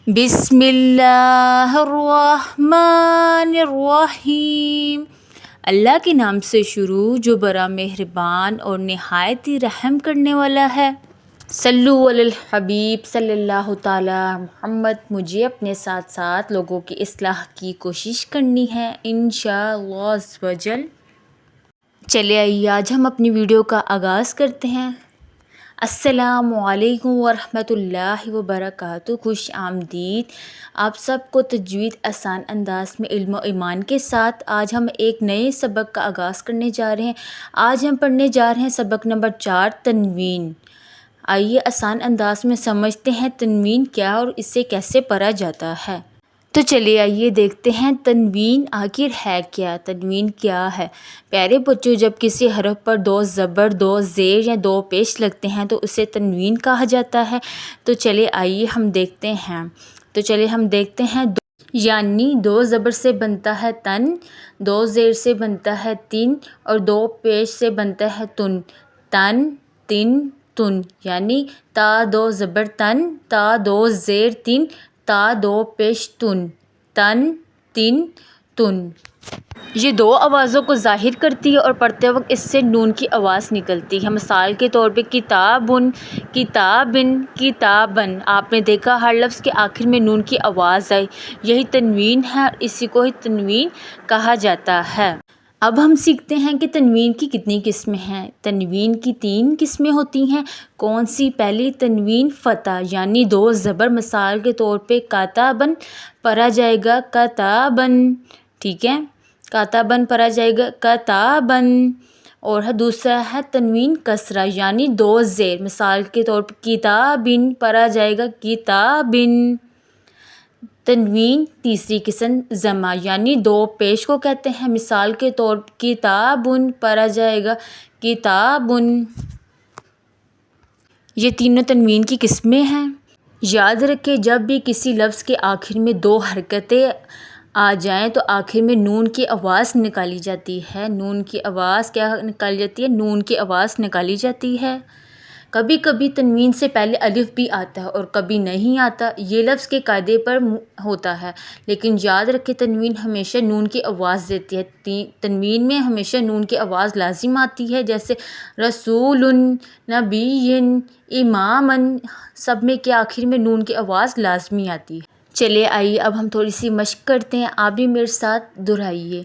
بسم اللہ الرحمن الرحیم۔ اللہ کے نام سے شروع جو بڑا مہربان اور نہایت ہی رحم کرنے والا ہے۔ صلو علی الحبیب صلی اللہ تعالی محمد۔ مجھے اپنے ساتھ ساتھ لوگوں کی اصلاح کی کوشش کرنی ہے انشاءاللہ عز و جل۔ چلے آئیے آج ہم اپنی ویڈیو کا آغاز کرتے ہیں۔ السلام علیکم ورحمۃ اللہ وبرکاتہ۔ خوش آمدید آپ سب کو تجوید آسان انداز میں علم و ایمان کے ساتھ۔ آج ہم ایک نئے سبق کا آغاز کرنے جا رہے ہیں۔ آج ہم پڑھنے جا رہے ہیں سبق نمبر 4 تنوین۔ آئیے آسان انداز میں سمجھتے ہیں تنوین کیا اور اسے کیسے پڑھا جاتا ہے۔ تو چلیے آئیے دیکھتے ہیں تنوین آخر ہے کیا، تنوین کیا ہے۔ پیارے بچوں، جب کسی حرف پر 2 زبر، 2 زیر یا 2 پیش لگتے ہیں تو اسے تنوین کہا جاتا ہے۔ تو چلیے آئیے ہم دیکھتے ہیں یعنی 2 زبر سے بنتا ہے تن، 2 زیر سے بنتا ہے تن اور 2 پیش سے بنتا ہے تن۔ تن، تن، تن، یعنی تا 2 زبر تن، تا 2 زیر تن، تا 2 پیش تن، تن، تن، تن۔ یہ 2 آوازوں کو ظاہر کرتی ہے اور پڑھتے وقت اس سے نون کی آواز نکلتی ہے۔ مثال کے طور پہ کتابن، کتابن، کتابن۔ آپ نے دیکھا ہر لفظ کے آخر میں نون کی آواز آئی، یہی تنوین ہے اور اسی کو ہی تنوین کہا جاتا ہے۔ اب ہم سیکھتے ہیں کہ تنوین کی کتنی قسمیں ہیں۔ تنوین کی 3 قسمیں ہوتی ہیں۔ کون سی؟ پہلی تنوین فتح یعنی 2 زبر، مثال کے طور پہ کاتابن پڑھا جائے گا کتابن، ٹھیک ہے، کاتابن پڑھا جائے گا کتابن۔ اور دوسرا ہے تنوین کسرہ یعنی 2 زیر، مثال کے طور پہ کتابن پڑھا جائے گا کتابن۔ تنوین تیسری قسم ضمہ یعنی 2 پیش کو کہتے ہیں، مثال کے طور پر کتابن پڑھا جائے گا کتابن۔ یہ تینوں تنوین کی قسمیں ہیں۔ یاد رکھیں جب بھی کسی لفظ کے آخر میں 2 حرکتیں آ جائیں تو آخر میں نون کی آواز نکالی جاتی ہے۔ نون کی آواز کیا نکالی جاتی ہے؟ نون کی آواز نکالی جاتی ہے۔ کبھی کبھی تنوین سے پہلے الف بھی آتا ہے اور کبھی نہیں آتا، یہ لفظ کے قاعدے پر ہوتا ہے، لیکن یاد رکھیں تنوین ہمیشہ نون کی آواز دیتی ہے۔ تنوین میں ہمیشہ نون کی آواز لازم آتی ہے، جیسے رسول، نبی، امامن، سب میں کے آخر میں نون کی آواز لازمی آتی ہے۔ چلے آئیے اب ہم تھوڑی سی مشق کرتے ہیں، آپ بھی میرے ساتھ دہرائیے۔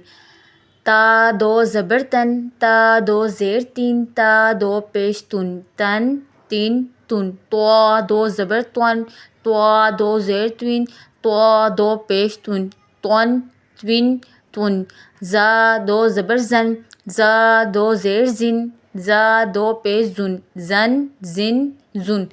تا 2 زبر تن، تا 2 زیر تین، تا 2 پیش تن، تن، تن، تن۔ طوا 2 زبر تون، طوا 2 زیر تون، طوا 2 پیش تن، تون، تون، تن۔ زا 2 زبر زن، زا 2 زیر زن، زا 2 پیش زن، زن، زن، زن۔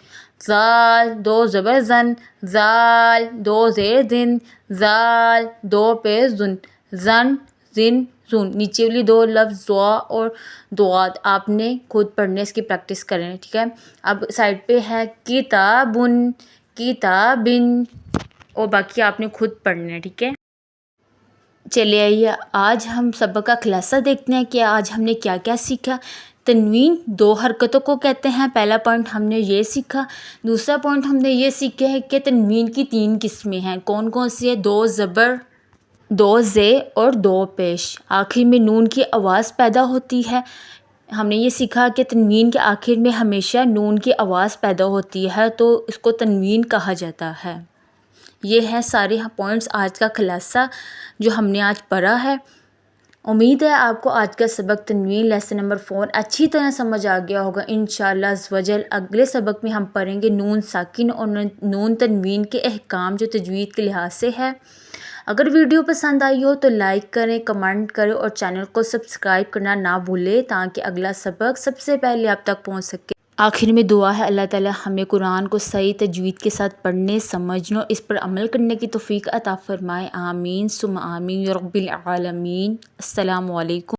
زال 2 زبر زن، زال 2 زیر زن، زال 2 پیش زن، زن، زن، زن۔ نیچے والی 2 لفظ زوا اور دواد آپ نے خود پڑھنے اس کی پریکٹس کریں، ٹھیک ہے۔ اب سائڈ پہ ہے کتابن، کتابن، اور باقی آپ نے خود پڑھنا ہے، ٹھیک ہے۔ چلے آئیے آج ہم سبق کا خلاصہ دیکھتے ہیں کہ آج ہم نے کیا کیا سیکھا۔ تنوین 2 حرکتوں کو کہتے ہیں، پہلا پوائنٹ ہم نے یہ سیکھا۔ دوسرا پوائنٹ ہم نے یہ سیکھا ہے کہ تنوین کی 3 قسمیں ہیں۔ کون کون سی ہے؟ 2 زبر، 2 زیر اور 2 پیش، آخر میں نون کی آواز پیدا ہوتی ہے۔ ہم نے یہ سیکھا کہ تنوین کے آخر میں ہمیشہ نون کی آواز پیدا ہوتی ہے تو اس کو تنوین کہا جاتا ہے۔ یہ ہیں سارے پوائنٹس آج کا خلاصہ جو ہم نے آج پڑھا ہے۔ امید ہے آپ کو آج کا سبق تنوین لیسن نمبر 4 اچھی طرح سمجھ آ گیا ہوگا انشاءاللہ عز و جل۔ اگلے سبق میں ہم پڑھیں گے نون ساکن اور نون تنوین کے احکام جو تجوید کے لحاظ سے ہے۔ اگر ویڈیو پسند آئی ہو تو لائک کریں، کمنٹ کریں اور چینل کو سبسکرائب کرنا نہ بھولیں تاکہ اگلا سبق سب سے پہلے آپ تک پہنچ سکے۔ آخر میں دعا ہے اللہ تعالی ہمیں قرآن کو صحیح تجوید کے ساتھ پڑھنے، سمجھنے اور اس پر عمل کرنے کی توفیق عطا فرمائے۔ آمین ثم آمین یا رب العالمین۔ السلام علیکم۔